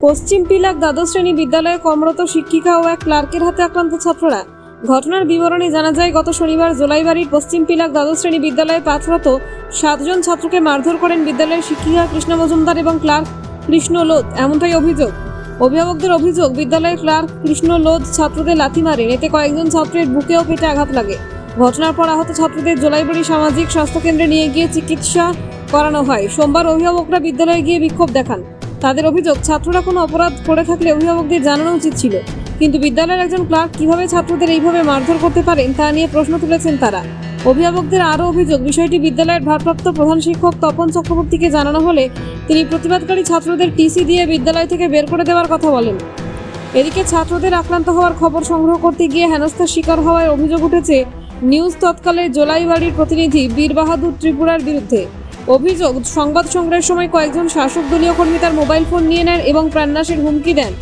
পশ্চিম পিলাক দ্বাদশ শ্রেণী বিদ্যালয়ে কর্মরত শিক্ষিকা ও এক ক্লার্কের হাতে আক্রান্ত ছাত্ররা। ঘটনার বিবরণে জানা যায়, গত শনিবার জোলাইবাড়ির পশ্চিম পিলাক দ্বাদশ শ্রেণী বিদ্যালয়ে পাঠরত 7 জন ছাত্রকে মারধর করেন বিদ্যালয়ের শিক্ষিকা কৃষ্ণ মজুমদার এবং ক্লার্ক কৃষ্ণ লোধ, এমনটাই অভিযোগ। অভিভাবকদের অভিযোগ, বিদ্যালয়ের ক্লার্ক কৃষ্ণ লোধ ছাত্রদের লাথি মারেন, এতে কয়েকজন ছাত্রের বুকে ও পেটে আঘাত লাগে। ঘটনার পর আহত ছাত্রদের জোলাইবাড়ি সামাজিক স্বাস্থ্যকেন্দ্রে নিয়ে গিয়ে চিকিৎসা করানো হয়। সোমবার অভিভাবকরা বিদ্যালয়ে গিয়ে বিক্ষোভ দেখান। তাদের অভিযোগ, ছাত্ররা কোনো অপরাধ করে থাকলে অভিভাবকদের জানানো উচিত ছিল, কিন্তু বিদ্যালয়ের একজন ক্লার্ক কিভাবে ছাত্রদের এইভাবে মারধর করতে পারেন তা নিয়ে প্রশ্ন তুলেছেন তারা। অভিভাবকদের আরও অভিযোগ, বিষয়টি বিদ্যালয়ের ভারপ্রাপ্ত প্রধান শিক্ষক তপন চক্রবর্তীকে জানানো হলে তিনি প্রতিবাদকারী ছাত্রদের টিসি দিয়ে বিদ্যালয় থেকে বের করে দেওয়ার কথা বলেন। এদিকে ছাত্রদের আক্রান্ত হওয়ার খবর সংগ্রহ করতে গিয়ে হেনস্থার শিকার হওয়ার অভিযোগ উঠেছে নিউজ তৎকালের জোলাইবাড়ির প্রতিনিধি বীর বাহাদুর ত্রিপুরার বিরুদ্ধে। অভিযোগ, সংবাদ সংগ্রহের সময় কয়েকজন শাসক দলীয় কর্মী তার মোবাইল ফোন নিয়ে নেন এবং প্রাণনাশের হুমকি দেন।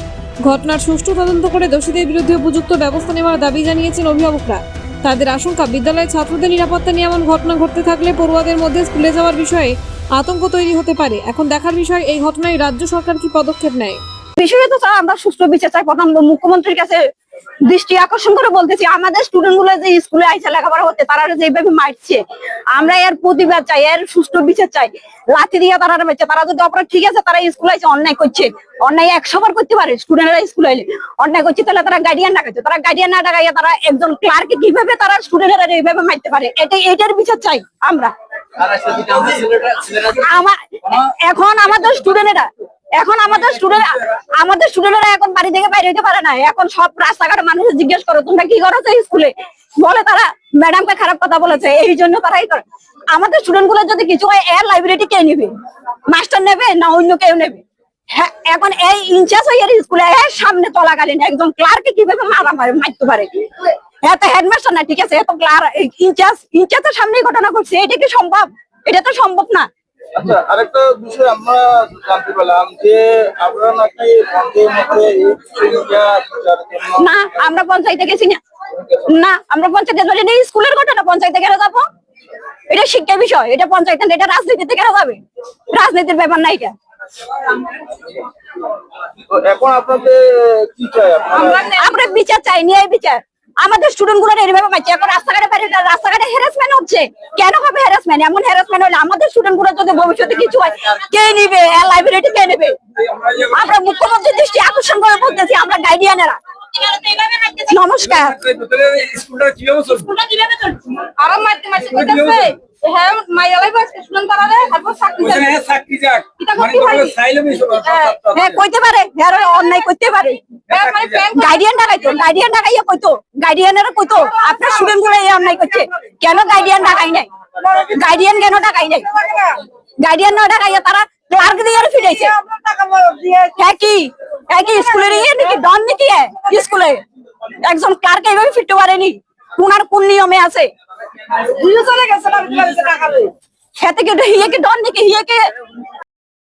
ঘটনার সুষ্ঠু তদন্ত করে দোষীদের বিরুদ্ধে উপযুক্ত ব্যবস্থা নেওয়ার দাবি জানিয়েছেন অভিভাবকরা। তাদের আশঙ্কা, বিদ্যালয়ে ছাত্রদের নিরাপত্তা নিয়ে এমন ঘটনা ঘটতে থাকলে পড়ুয়াদের মধ্যে স্কুলে যাওয়ার বিষয়ে আতঙ্ক তৈরি হতে পারে। এখন দেখার বিষয় এই ঘটনায় রাজ্য সরকার কি পদক্ষেপ নেয়। বিষয়ে তো আমরা সুষ্ঠু বিচার চাই। প্রথম মুখ্যমন্ত্রীর কাছে দৃষ্টি আকর্ষণ করে বলতেছি, আমাদের স্টুডেন্ট গুলো যে স্কুলে আইসা লেখাপড়া হচ্ছে তারা যেভাবে মারছে, আমরা এর প্রতিবাদ চাই, এর সুষ্ঠু বিচার চাই। লাঠি দিয়ে তারা মারছে, তারা যদি অপরাধ ঠিক আছে, তারা স্কুলে আইসে অন্যায় করছে, অন্যায় 100 বার করতে পারে। স্টুডেন্টরা স্কুলে আইলে অন্যায় করছে, তাহলে তারা গার্ডিয়ান ডাকাচ্ছে, তারা গার্ডিয়ান না ডাকাইয়া তারা একজন ক্লার্ক কিভাবে তারা স্টুডেন্টরা এইভাবে মারতে পারে, এটার বিচার চাই আমরা। এখন আমাদের স্টুডেন্টরা এখন বাড়ি থেকে বাইরে হইতে পারে না। এখন সব রাস্তাঘাটে মানুষ জিজ্ঞেস করো তোমরা কি করো স্কুলে, বলে তারা ম্যাডামকে খারাপ কথা বলেছে, এই জন্য তারাই করে। আমাদের স্টুডেন্ট গুলো যদি কিছু হয়, এর লাইব্রেরি কে নেবে? মাস্টার নেবে না অন্য কেউ নেবে? হ্যাঁ, এখন এই ইনচার্জ হয়ে স্কুলে এর সামনে চলাকালীন একজন ক্লার্ককে কিভাবে মারতে পারে? হ্যাঁ, তো হেডমাস্টার না, ঠিক আছে, এত ক্লার্ক ইনচার্জের সামনেই ঘটনা ঘটছে, এটা কি সম্ভব? এটা তো সম্ভব না। আচ্ছা, আরেকটা বিষয় আমরা জানতে পারলাম যে আপনারা নাকি না, আমরা পঞ্চায়েতে গেছি না, আমরা পঞ্চায়েতে স্কুলের ঘটনা পঞ্চায়েতে কেন যাবো? এটা শিক্ষা বিষয়, এটা পঞ্চায়েত, এটা রাজনীতিতে কেন যাবে? রাজনীতির ব্যাপার না এটা। এখন আপনাদের কি চাই? আমরা বিচার চাই, ন্যায় বিচার। আমাদের স্টুডেন্ট গুলো এইভাবে মারছে, এখন রাস্তাঘাটে হ্যারাসমেন্ট হচ্ছে। কেন হবে হ্যারাসমেন্ট? এমন হ্যারাসমেন্ট হলে আমাদের স্টুডেন্ট গুলো যদি ভবিষ্যতে কিছু হয়, কে নিবে? লাইব্রেরিটি কে নেবে? আমরা মুখ্যমন্ত্রীর দৃষ্টি আকর্ষণ করে বলতেছি, আমরা গার্ডিয়ানেরা। নমস্কার। কইতে পারে অন্যায় করতে পারে, গার্ডিয়ান ডাকাইয়া কইতো, গার্ডিয়ানেরা কইতো আপনার স্টুডেন্ট গুলো এই অন্যায় করছে, কেন গার্ডিয়ান ডাকাই নাই? গার্ডিয়ান কেন ডাকাই নাই? গার্ডিয়ান না ডাকাইয়া তারা ক্লার্ক দিয়ে ফিরেছে। হ্যাঁ, কি স্কুলের নাকি ডন নাকি? স্কুলে একজন ক্লার্ক এইভাবে ফিরতে পারেনি? কোন নিয়মে আছে? খেতে কি ডন নাকি?